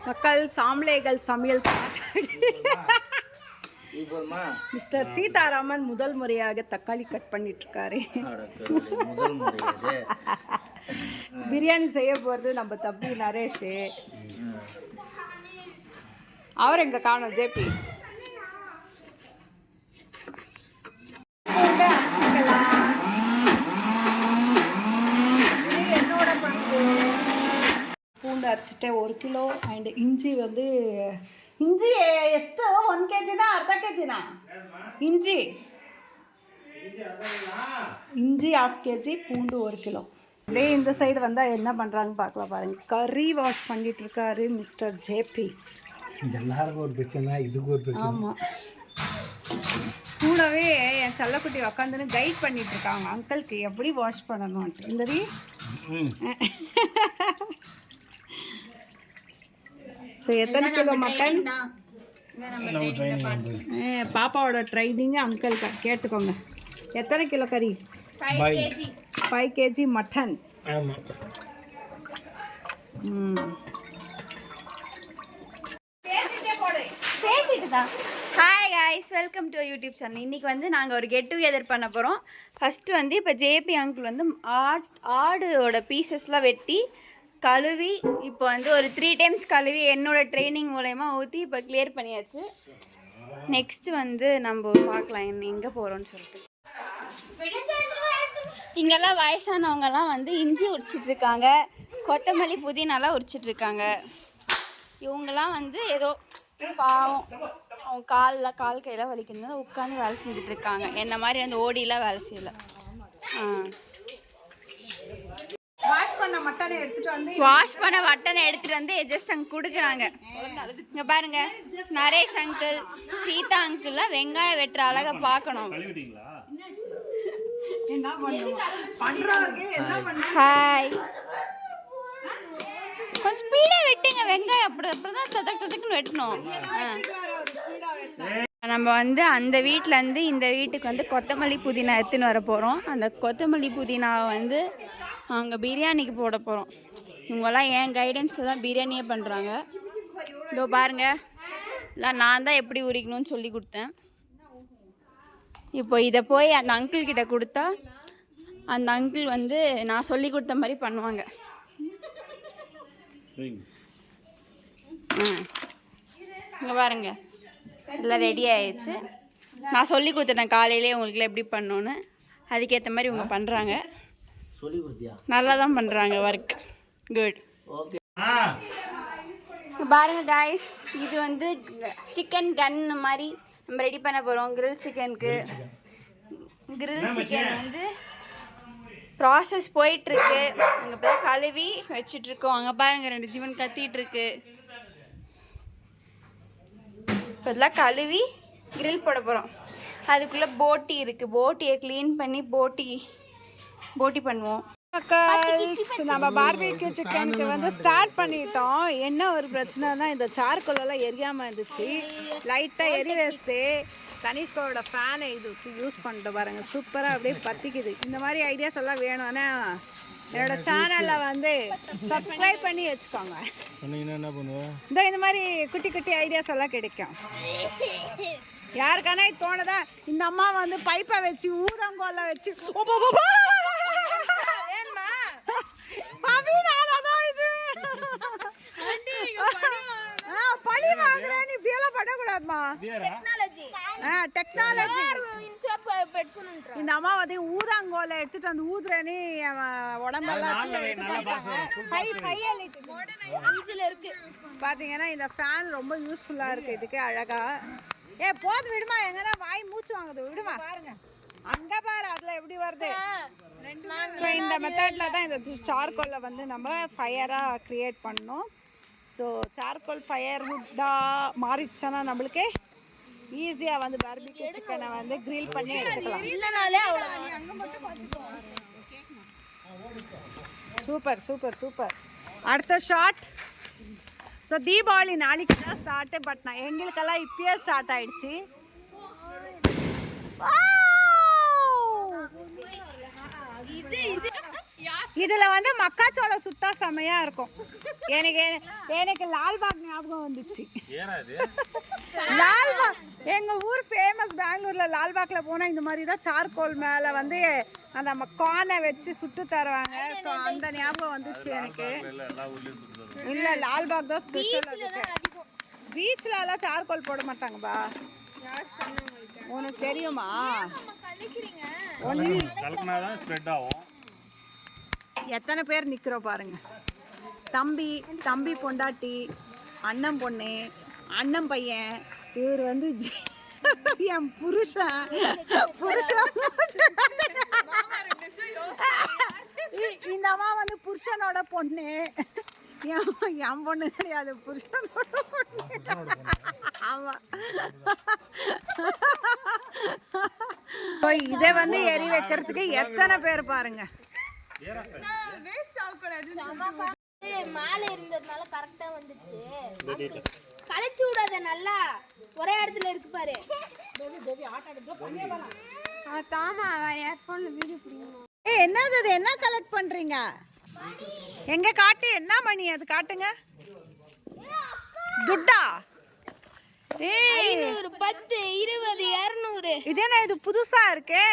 மக்கள் சாம்பலேகள் சமையல் மிஸ்டர் சீதாராமன் முதல் முறையாக தக்காளி கட் பண்ணிட்டு இருக்காரு. பிரியாணி செய்ய போகிறது நம்ம தம்பி நரேஷ். அவர் எங்க காணோம் ஜேபி. பூண்டு ಅರ್ಚಿಟ್ಟೆ 1 ಕಿಲೋ ಆ್ಯಂಡ್ ಇಂಜಿ ಒಂದು ಇಂಜಿ ಎಷ್ಟು 1 kg ಅರ್ಧ kg ಇಂಜಿ 1/2 kg பூண்டு 1 கிலோ. அப்படியே இந்த சைடு வந்தால் என்ன பண்ணுறாங்கன்னு பார்க்கலாம் பாருங்க. கறி வாஷ் பண்ணிட்டு இருக்காரு மிஸ்டர் ஜேபி. எல்லாருக்கும் ஒரு பிரச்சனை, இதுக்கு ஒரு பிரச்சனை. ஆமாம், கூடவே என் செல்லக்குட்டி உக்காந்துன்னு கைட் பண்ணிட்டு இருக்காங்க அங்கிளுக்கு எப்படி வாஷ் பண்ணணும்ட்டு. இந்தரி ஸோ எத்தனை கிலோ மட்டன்? பாப்பாவோட ட்ரைனிங் அங்கிள் கேட்டுக்கோங்க. எத்தனை கிலோ கறி? 5 kg mutton. Hi guys, welcome to YouTube channel. இன்றைக்கி வந்து நாங்கள் ஒரு கெட் டுகெதர் பண்ண போகிறோம். ஃபஸ்ட்டு வந்து இப்போ ஜேபி அங்கிள் வந்து ஆடோட பீசஸ்லாம் வெட்டி கழுவி இப்போ வந்து ஒரு 3 times கழுவி என்னோடய ட்ரைனிங் மூலயமா ஊற்றி இப்போ கிளியர் பண்ணியாச்சு. நெக்ஸ்ட்டு வந்து நம்ம பார்க்கலாம் எங்கே போகிறோன்னு சொல்லிட்டு. இங்கெல்லாம் வயசானவங்கெல்லாம் வந்து இஞ்சி உரிச்சிட்ருக்காங்க, கொத்தமல்லி புதினாலாம் உரிச்சிட்ருக்காங்க. இவங்கெல்லாம் வந்து ஏதோ பாவம், அவங்க கால் கையில் வலிக்கிறதுனால உட்காந்து வேலை செஞ்சிட்ருக்காங்க. என்ன மாதிரி வந்து ஓடிலாம் வேலை செய்யலை. வாஷ் பண்ண மட்டனை எடுத்துகிட்டு வந்து ஜஸ்ட் அங்கே கொடுக்குறாங்க. இங்கே பாருங்க, நரேஷ் அங்கிள் சீதா அங்கிள்லாம் வெங்காயம் வெட்டுற அழகை பார்க்கணும். ஹாய், கொஞ்சம் ஸ்பீடாக வெட்டுங்க வெங்காயம். அப்படிதான் சதக்குன்னு வெட்டணும். நம்ம வந்து அந்த வீட்டிலேருந்து இந்த வீட்டுக்கு வந்து கொத்தமல்லி புதினா எடுத்துன்னு வர போகிறோம். அந்த கொத்தமல்லி புதினாவை வந்து அங்கே பிரியாணிக்கு போட போகிறோம். இவங்கெல்லாம் என் கைடன்ஸில் தான் பிரியாணியே பண்ணுறாங்க. இதோ பாருங்கள், இல்லை நான் தான் எப்படி உரிக்கணும்னு சொல்லி கொடுத்தேன். இப்போ இதை போய் அந்த அங்கிள் கிட்ட கொடுத்தா அந்த அங்கிள் வந்து நான் சொல்லி கொடுத்த மாதிரி பண்ணுவாங்க. இங்கே பாருங்க, எல்லாம் ரெடி ஆயிடுச்சு. நான் சொல்லி கொடுத்துட்டேன் காலையிலே உங்களுக்குலாம் எப்படி பண்ணோன்னு. அதுக்கேற்ற மாதிரி இவங்க பண்ணுறாங்க. நல்லா தான் பண்ணுறாங்க ஒர்க். குட். பாருங்க காய்ஸ், இது வந்து சிக்கன் கன் மாதிரி நம்ம ரெடி பண்ண போகிறோம். கிரில் சிக்கனுக்கு கிரில் சிக்கன் வந்து ப்ராசஸ் போயிட்டுருக்கு. அங்கே போய் கழுவி வச்சிட்ருக்கோம். அங்கே பாருங்கள், 2 ஜீவன் கத்திகிட்ருக்கு. இப்போ இதெல்லாம் கழுவி கிரில் போட போகிறோம். அதுக்குள்ளே போட்டி இருக்குது, போட்டியை க்ளீன் பண்ணி போட்டி பண்ணுவோம். நம்ம பார்பிக்யூ சிக்கனுக்கு வந்து ஸ்டார்ட் பண்ணிட்டோம். என்ன ஒரு பிரச்சனைனா, இந்த சார்கோலெல்லாம் எரியாமல் இருந்துச்சு. லைட்டாக எரி வேஸ்ட்டு. கனிஷ்காவோட ஃபேனை இது யூஸ் பண்ணிட்டு பாருங்க, சூப்பராக அப்படியே பற்றிக்குது. இந்த மாதிரி ஐடியாஸ் எல்லாம் வேணும்னா என்னோட சேனலில் வந்து சப்ஸ்கிரைப் பண்ணி வச்சுக்கோங்க. இந்த மாதிரி குட்டி குட்டி ஐடியாஸ் எல்லாம் கிடைக்கும். யாருக்கான தோணுதா, இந்த அம்மா வந்து பைப்பை வச்சு ஊதங்கோலை வச்சு பழி வாங்குறேன், நீ இப்படியெல்லாம் பண்ணக்கூடாதுமா. டெக்னாலஜி. இந்த அம்மா வந்து ஊதாங்கோலை எடுத்துட்டு வந்து ஊதுறேன்னு உடம்பெல்லாம் பாத்தீங்கன்னா இந்த ஃபேன் ரொம்ப யூஸ்ஃபுல்லா இருக்கு. இதுக்கு அழகா போது விடுமா, எங்கன்னா வாய் மூச்சு வாங்குது, விடுமா. அங்க பாரு, அதுல எப்படி வருது. ஸோ இந்த மெத்தடில் தான் இந்த சார்கோலை வந்து நம்ம ஃபயராக க்ரியேட் பண்ணோம். ஸோ சார்கோல் ஃபயர் வுட்டாக மாறிடுச்சுன்னா நம்மளுக்கு ஈஸியாக வந்து பார்பிக்யூ சிக்கனை வந்து கிரில் பண்ணி எடுத்துக்கலாம். Super super super. அடுத்த ஷாட். ஸோ தீபாவளி நாளைக்கு தான் ஸ்டார்ட்டு, பட் நான் எங்களுக்கெல்லாம் இப்பயே ஸ்டார்ட் ஆகிடுச்சு. இதில் வந்து மக்காச்சோளம் சுட்டா செமையாக இருக்கும். எனக்கு லால்பாக் ஞாபகம் வந்துச்சு. லால்பாக் எங்கள் ஊர் ஃபேமஸ். பெங்களூரில் லால்பாக்கில் போனால் இந்த மாதிரி தான் சார்கோல் மேலே வந்து அந்த கானை வச்சு சுட்டு தருவாங்க. ஸோ அந்த ஞாபகம் வந்துச்சு எனக்கு. இல்லை, லால்பாக் தான் ஸ்பெஷல். பீச்சில் எல்லாம் சார்கோல் போட மாட்டாங்கப்பா. உனக்கு தெரியுமா? எத்தனை பேர் நிற்கிறோம் பாருங்க. தம்பி பொண்டாட்டி, அண்ணன் பொண்ணு, அண்ணன் பையன், இவர் வந்து என் புருஷன். இந்த அம்மா வந்து புருஷனோட பொண்ணு. என் பொண்ணு கிடையாது, புருஷனோட பொண்ணு. ஆமா. இதை வந்து எரி வைக்கிறதுக்கு எத்தனை பேர் பாருங்க. மேலே இருந்ததுனால கரெக்டா வந்துச்சு. கலைச்சு விடாத, நல்லா ஒரே இடத்துல இருக்கு பாரு. என்னது அது? என்ன கலெக்ட் பண்றீங்க? எங்க காட்டு? என்ன மணி அது? காட்டுங்க. துட்டா? 500, 10, 20, 200. இது என்ன இது புதுசா இருக்கே?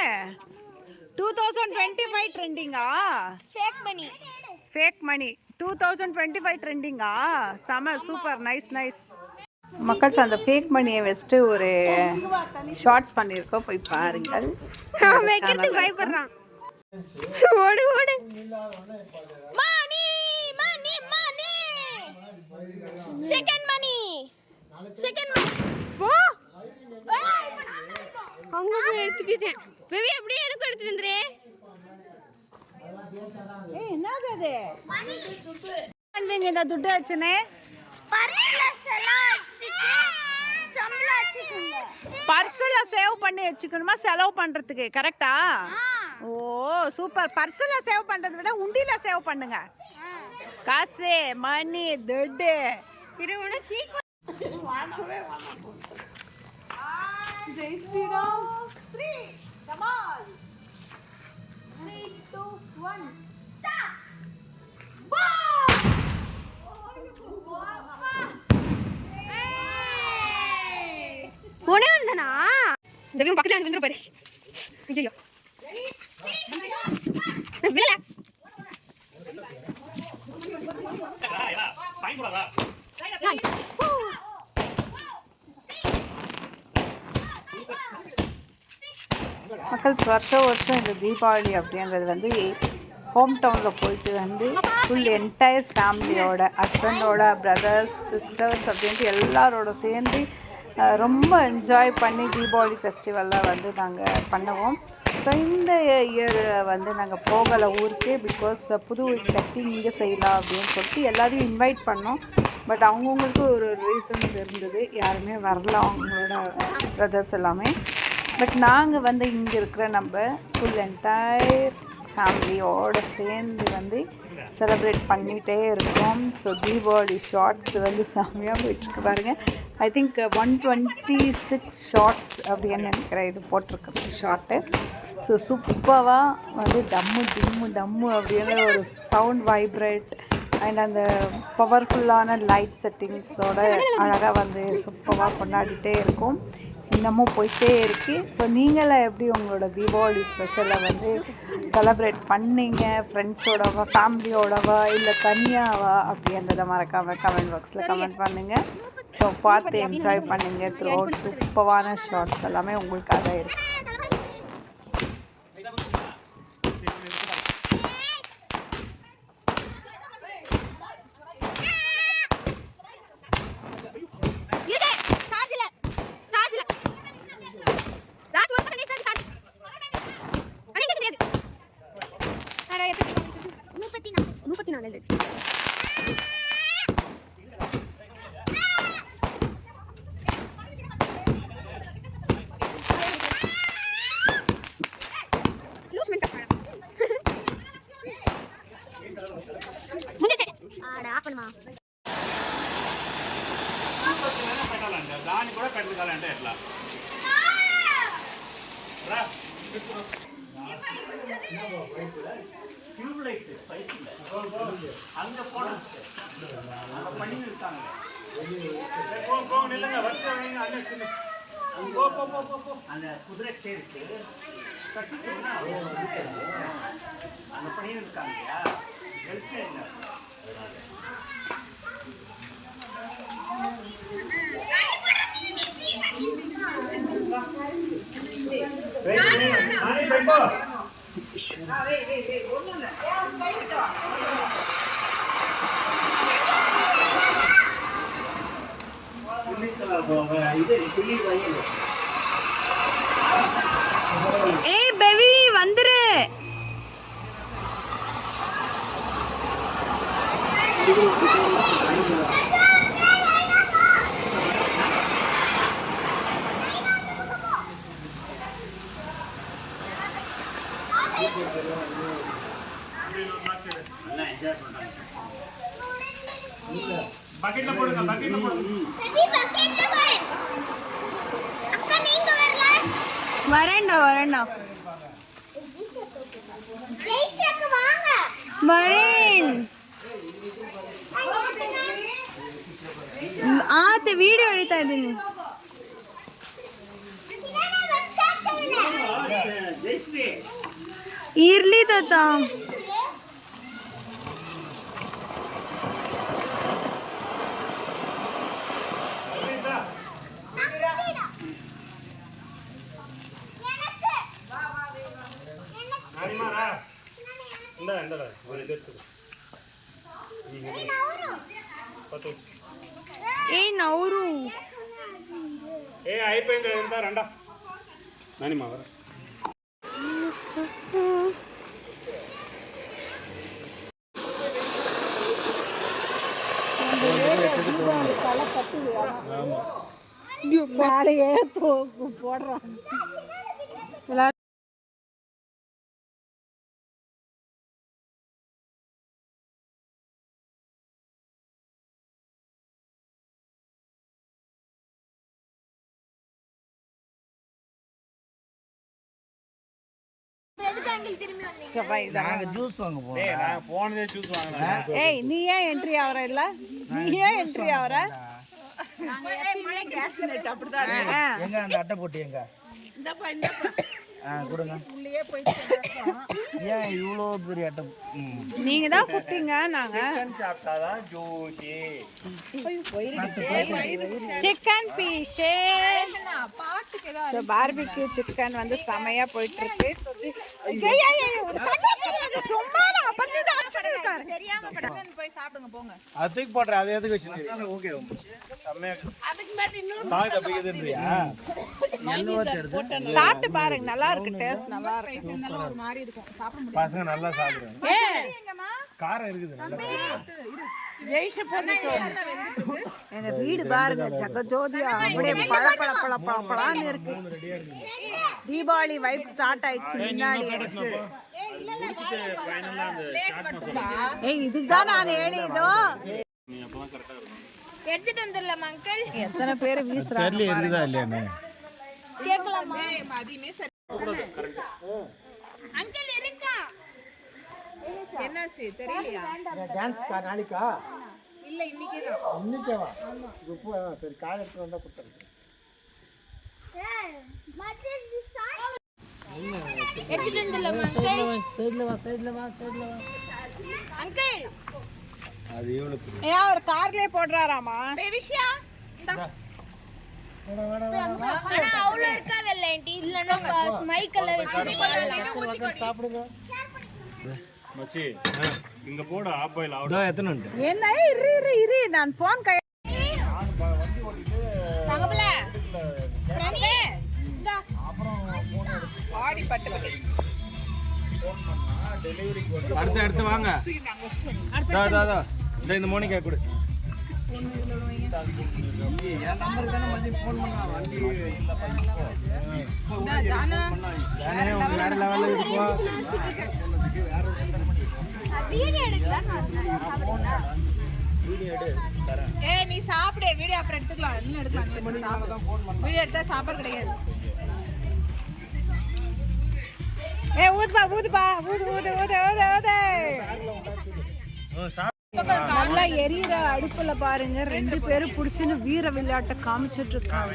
2025 ட்ரெண்டிங்கா? ஃபேக் மணி 2025 ட்ரெண்டிங்கா? செம, சூப்பர், நைஸ். மக்கள்ஸ், அந்த ஃபேக் மணியை வச்சுட்டு ஒரு ஷார்ட்ஸ் பண்ணியிருக்கோம், போய் பாருங்கள். வைக்கிறதுக்கு பயப்படுறான். ஓடு மணி செகண்ட் மணி போ. அவங்க எடுத்துக்கிட்டேன். பேபி அப்படியே எனக்கு எடுத்துட்டு வந்துரு. என்னது அது? பண்ணுவீங்க இந்த துட்டு வச்சுனே? பர்ஸ்ல சேவ் பண்ணி வச்சுக்கணுமா செலவு பண்றதுக்கு? கரெக்டா? ஓ சூப்பர். பர்ஸ்ல சேவ் பண்றதை விட உண்டியில சேவ் பண்ணுங்க. காசு, மணி, துட்டு. Jai Sriram. 3 come on. 3, 2, 1 start. போனே வந்தனா தேவியும் பக்கத்துல வந்து வந்துரு பாரு. ஐயோ வில்ல பயப்படாதா. மக்கள், வருஷம் இந்த தீபாவளி அப்படின்றது வந்து ஹோம் டவுனில் போயிட்டு வந்து ஃபுல் என்டையர் ஃபேமிலியோட, ஹஸ்பண்டோட, பிரதர்ஸ், சிஸ்டர்ஸ் அப்படின்ட்டு எல்லாரோட சேர்ந்து ரொம்ப என்ஜாய் பண்ணி தீபாவளி ஃபெஸ்டிவலில் வந்து நாங்கள் பண்ணுவோம். ஸோ இந்த இயர் வந்து நாங்கள் போகலை ஊருக்கு. பிகாஸ் புது வீடு கட்டி இங்கே செய்யலாம் அப்படின்னு சொல்லிட்டு எல்லாரையும் இன்வைட் பண்ணோம். பட் அவங்கவுங்களுக்கு ஒரு ரீசன்ஸ் இருந்தது, யாருமே வரல அவங்களோட பிரதர்ஸ் எல்லாமே. பட் நாங்கள் வந்து இங்கே இருக்கிற நம்ம ஃபுல் என்டையர் ஃபேமிலியோடு சேர்ந்து வந்து செலிப்ரேட் பண்ணிகிட்டே இருக்கோம். ஸோ தீபாவளி ஷார்ட்ஸ் வந்து செம்மையாக போயிட்டுருக்கு பாருங்கள். ஐ திங்க் 126 ஷார்ட்ஸ் அப்படின்னு நினைக்கிறேன் இது போட்டிருக்கிறது ஷார்ட்டு. ஸோ சூப்பராக வந்து டம்மு அப்படின்னு ஒரு சவுண்ட் வைப்ரேட் அண்ட் அந்த பவர்ஃபுல்லான லைட் செட்டிங்ஸோட அழகாக வந்து சூப்பராக கொண்டாடிட்டே இருக்கும். இன்னமும் போயிட்டே இருக்குது. ஸோ நீங்களாம் எப்படி உங்களோட தீபாவளி ஸ்பெஷலை வந்து செலப்ரேட் பண்ணீங்க? ஃப்ரெண்ட்ஸோடவா, ஃபேமிலியோடவா, இல்லை தனியாவா அப்படின்றத மறக்காமல் கமெண்ட் பாக்ஸில் கமெண்ட் பண்ணுங்கள். ஸோ பார்த்து என்ஜாய் பண்ணுங்கள். த்ரூ அவுட் சூப்பரான ஷார்ட்ஸ் எல்லாமே உங்களுக்காக இருக்குது. దాన్ని కూడా పెట్టుకోవాలంటే ఎట్లా டியூப்லைட் பைக்கில் அங்கே போனோம் அங்கே பண்ணி இருக்காங்க. போங்க நில்லுங்க, வரிசை வைங்க. அந்த குதிரை சேருக்கு கட்டிட்டோம்னா அங்கே பண்ணி இருக்காங்க இல்லையா, வெளிச்சம் இல்லை. ஏய் பேபி வந்துரு. பக்கெட்ல போடுங்க, பக்கெட்ல போடுங்க. வரேன்டா வரேன்டா வரேன். ஆத்த வீடியோ எடுத்தா ಇದೀನಿ. ಇರ್ಲಿ ತಾತ. ఏ నవ్వురు ఏ అయిపోయింది ఎంత రండా నాని మా వర போனதே ஜூஸ் வாங்கலாம். ஏய் நீ ஏன் என்ட்ரி ஆவற இல்ல? நீ ஏன் என்ட்ரி ஆவற? எங்க அந்த அட்டை போட்டு எங்க கொடுங்க. ஏன் இவ்வளோ பெரிய அட்டை? நீங்க தான் குட்டிங்க. நாங்க சாப்பிட்டாதான் juice. Chicken piece barbecue chicken வந்து செமையா போயிட்டு இருக்கு. சும்மா போய் சாப்பிடுங்க போங்க. அதுக்கு போடுற அது எதுக்கு வச்சிருக்கீங்க? ஓகே செம்மையா சாப்பிட்டு பாருங்க, நல்லா இருக்கு. டேஸ்ட் நல்லா இருக்கு. ஒரு மாதிரி இருக்கும். சாப்பிட பசங்க நல்லா சாப்பிடுறாங்க. காரம் இருக்குது. எங்க வீடு பாருங்க ஜகஜோதியா அப்படியே பழப்பழப்பழப்பழப்பழான்னு இருக்கு. தீபாவளி வைப் ஸ்டார்ட் ஆயிடுச்சு முன்னாடி. ஏய் இதுதான் நான் ஏழிதோ எடுத்துட்டு வந்துடலாமா அங்கிள்? எத்தனை பேர் வீசுறாங்க இருக்குதா இல்லையானே கேட்கலாமா? அங்கிள் இருக்கா? என்னாச்சு தெரியலையா? டான்ஸ் நாளைக்கா இல்ல இன்னைக்கு தான். இன்னைக்கேவா? இப்போ சரி கால் எடுத்து வந்தா கொடுத்துருங்க. எடுத்துட்டு வந்துடலாமா அங்கிள்? சைடுல வா சைடுல வா சைடுல வா. அங்கிள் அது எவ்வளவு ஏன் ஒரு கார்லயே போடுறாராமா? பேவிஷா ஆனா அவ்வளோ இருக்காதல்ல ஆண்டி. இல்லைன்னா மைக்கெல்ல வச்சு சாப்பிடுங்க. மச்சி இங்க போடு ஆஃப் பாயில் ஆவுட். எத்தனை உண்டு? என்ன இரு நான் போன் கை தங்கபல பிரண்டே இந்தா ஆடி பட்டு அடுத்து வாங்க. இந்த மோனிகா கொடு. என் நம்பருக்கு தானே மதியம் ஃபோன் பண்ணா. வண்டி வேற லெவலில் இருக்குவா. ஏய் நீ சாப்பிடு. வீடியோ அப்புறம் எடுத்துக்கலாம். இன்னும் எடுக்கலாம். வீடியோ எடுத்தா சாப்பாடு கிடையாது. ஊதுப்பா ஊதுப்பா ஊது ஊது ஊது ஊது ஊது. நல்லா எரியிற அடுப்புல பாருங்க 2 பேரும் புடிச்சுன்னு வீர விளையாட்டை காமிச்சிட்டு இருக்காங்க.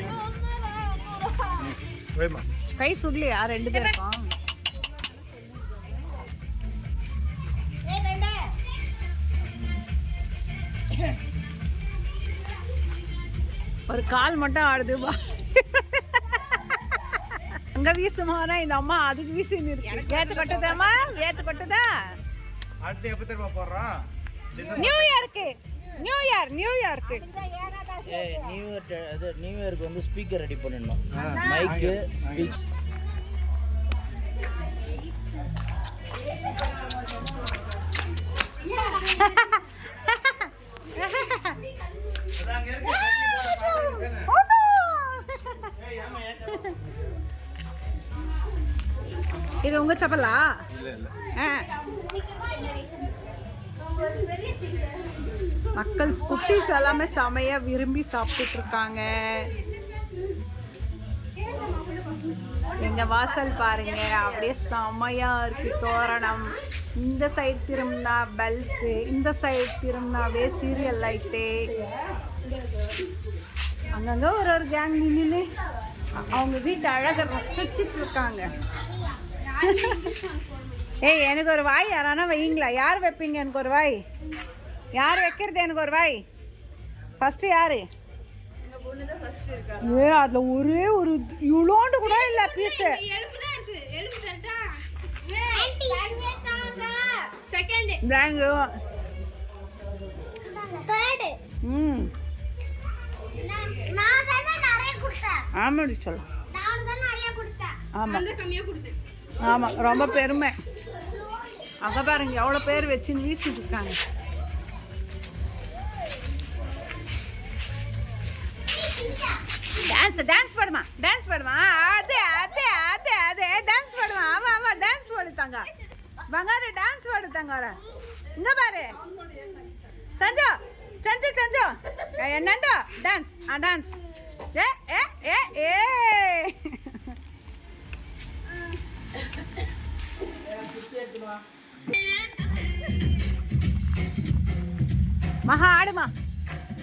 கை சுடலையா 2 பேருக்கும்? ஒரு கால் மட்டும் ஆடுதுப்பா. அங்க வீசுமானா இந்த அம்மா அதுக்கு வீசின்னு இருக்கு. ஏத்து கொட்டுதாம்மா, ஏத்து கொட்டுதா. அடுத்து எப்ப திரும்ப போடுறோம்? நியூ இயருக்கு நியூ இயர் நியூ இயருக்கு வந்து ஸ்பீக்கர் ரெடி பண்ணிடணும். மைக்கு இது உங்க சப்பலா? மக்கள் குட்டீஸ் எல்லாமே செமையா விரும்பி சாப்பிட்டுட்டு இருக்காங்க. எங்க வாசல் பாருங்க அப்படியே செமையா இருக்கு. தோரணம் இந்த சைடு திரும்பினா பெல்ஸ், இந்த சைடு திரும்பினாவே சீரியல் லைட்டு. அங்கங்க ஒரு கேங் நின்று அவங்க வீட்டு அழகை ரசிச்சுட்டு இருக்காங்க. ஏய் எனக்கு ஒரு வாய் யாரானா வைங்களா? யார் வைப்பீங்க? எனக்கு ஒரு வாய் யார் வைக்கிறது? எனக்கு ஒரு வாய் ஃபர்ஸ்ட் யாரு? அதுல ஒரே ஒரு இவ்வளோண்டு கூட இல்ல பீஸ். ஆமாடி சொல்ல. ஆமா ஆமா ரொம்ப பெருமை. அங்க பாருங்க எவ்வளோ பேர் வச்சுன்னு வீசிட்டு இருக்காங்க. டான்ஸ் பாடுமா, டான்ஸ் பாடுமா. அதே அதே அதே அதே டான்ஸ் பாடுமா. ஆமா ஆமா டான்ஸ் பாடுத்தாங்க பங்காரு, டான்ஸ் பாடுத்தாங்க. இங்க பாரு சஞ்சோ சஞ்சோ சஞ்சோ என்னண்டோ டான்ஸ். டான்ஸ் ஏ ஏ ஏ ஏ மகா ஆடுமா.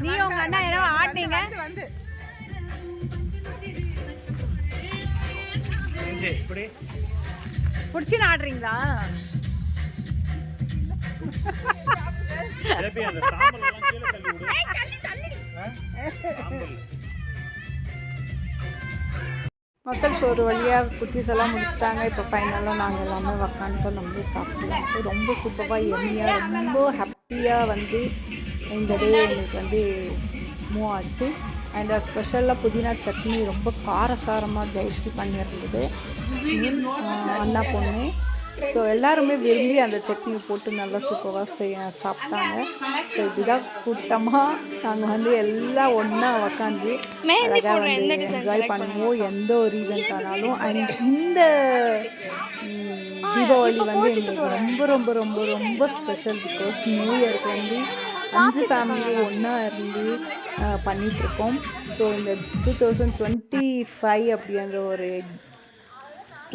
நீ உங்க அண்ணா என்ன ஆடுனீங்க? புடிச்சுன்னு ஆடுறீங்களா? மக்கள் ஒரு வழியாக குட்டீஸ் எல்லாம் முடிச்சிட்டாங்க. இப்போ ஃபைனலாக நாங்கள் எல்லாமே உக்காந்துட்டோம். நம்ம சாப்பிடலாம். ரொம்ப சூப்பராக எம்மியாக ரொம்ப ஹாப்பியாக வந்து இந்த டே எங்களுக்கு வந்து மூவ் ஆச்சு. அண்ட் ஸ்பெஷலாக புதினா சட்னி ரொம்ப காரசாரமாக ஜெயிச்சு பண்ணியிருந்தது அண்ணா பொண்ணு. ஸோ எல்லாருமே விரும்பி அந்த சட்னி போட்டு நல்லா சூப்பராக சாப்பிட்டாங்க. ஸோ இதுதான் கூட்டமாக நாங்கள் வந்து எல்லாம் ஒன்றா உக்காந்து அழகாக வந்து என்ஜாய் பண்ணுவோம் எந்த ஒரு ஈவெண்ட் ஆனாலும். அண்ட் இந்த தீபாவளி வந்து எங்களுக்கு ரொம்ப ரொம்ப ரொம்ப ரொம்ப ஸ்பெஷல். பிகாஸ் நியூ இயருக்கு வந்து 5 ஃபேமிலியும் ஒன்றா இருந்து பண்ணிகிட்ருக்கோம். ஸோ இந்த 2025 அப்படிங்கிற ஒரு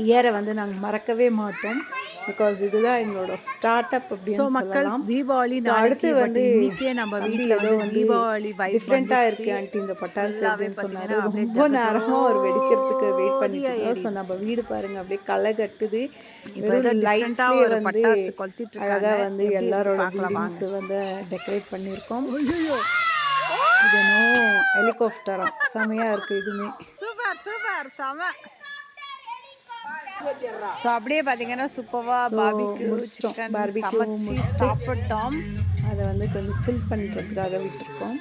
இயரை வந்து நாங்கள் மறக்கவே மாட்டோம். பிகாஸ் இதுதான் எங்களோட ஸ்டார்ட் அப் அப்படின்னு சொல்லலாம். தீபாவளி அடுத்து வந்து இன்னைக்கே நம்ம வீட்டில் ஏதோ வந்து தீபாவளி டிஃப்ரெண்ட்டாக இருக்குது ஆண்டி இந்த பட்டாசு அப்படின்னு சொன்னாரு. ரொம்ப நேரமாக ஒரு வெடிக்கிறதுக்கு வெயிட் பண்ணிட்டு இருக்கோம். ஸோ நம்ம வீடு பாருங்க அப்படியே களை கட்டுது. லைட்ஸே வந்து அழகாக வந்து எல்லாரோட பில்டிங்ஸ் வந்து டெக்கரேட் பண்ணியிருக்கோம். இது இன்னும் ஹெலிகாப்டரா செமையாக இருக்குது. இதுவுமே சூப்பர் சூப்பர் செம. ஸோ அப்படியே பார்த்தீங்கன்னா சூப்பராக பார்பிக்யூ சிக்கன் சமைச்சு சாப்பிட்டோம். அதை வந்து கொஞ்சம் சில் பண்ணுறதுக்காக விட்டுருக்கோம்.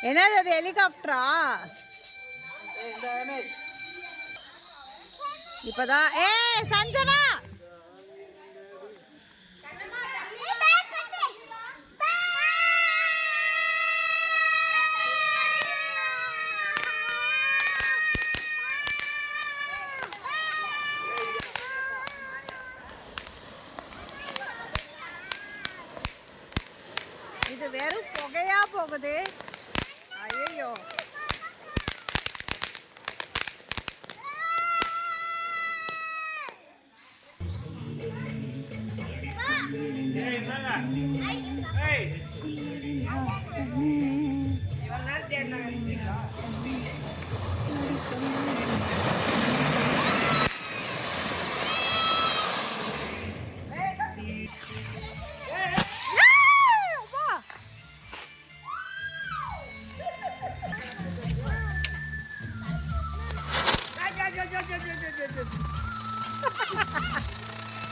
என்னது அது ஹெலிகாப்டரா? இப்போதான் சஞ்சனா இது வெறும் புகையா போகுது. ஐயோ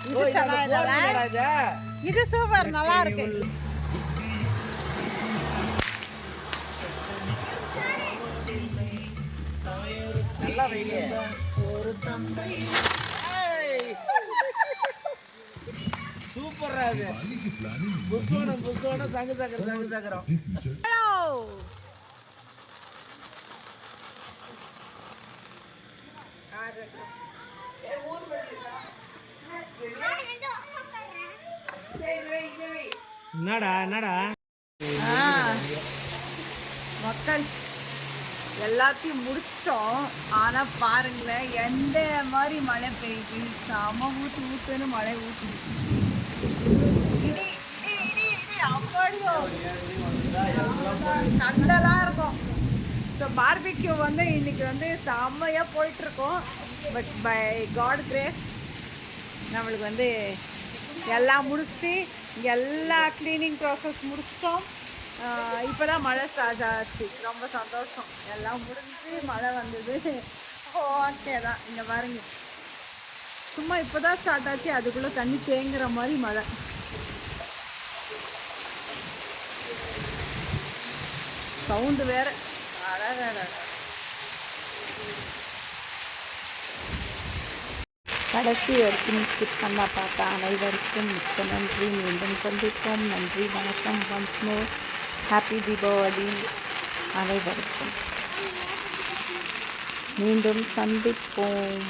இது ಚೆನ್ನಾಗಿದಲ್ಲ இது சூப்பர் நல்லா இருக்கு நல்லா வைங்க. சூப்பரா இருக்கு. புஷ்வானம் சங்கு சக்கரம். என்னடா மக்கள் எல்லாத்தையும் முடிச்சிட்டோம். ஆனால் பாருங்களேன் எந்த மாதிரி மழை பெய்யுது. செம ஊற்றுன்னு மழை ஊற்றுது. அப்படியோ கண்டலாம் இருக்கும். ஸோ பார்பிக்யூ வந்து இன்னைக்கு வந்து செம்மையாக போயிட்டுருக்கோம். பட் பை காட் கிரேஸ் நம்மளுக்கு வந்து எல்லாம் முடிச்சுட்டு எல்லா க்ளீனிங் ப்ராசஸ் முடிச்சிட்டோம். இப்போ தான் மழை ஸ்டார்ட் ஆச்சு. ரொம்ப சந்தோஷம். எல்லாம் முடிஞ்சு மழை வந்தது. ஓகே தான். இங்கே பாருங்க சும்மா இப்போ தான் ஸ்டார்ட் ஆச்சு. அதுக்குள்ளே தண்ணி தேங்குற மாதிரி மழை. சவுண்டு வேறு. கடைசி வரைக்கும் ஸ்கிப் பண்ணா பார்த்தா அனைவருக்கும் மிக்க நன்றி. மீண்டும் சந்திப்போம். நன்றி, வணக்கம். ஒன்ஸ் மோர் ஹாப்பி தீபாவளி அனைவருக்கும். மீண்டும் சந்திப்போம்.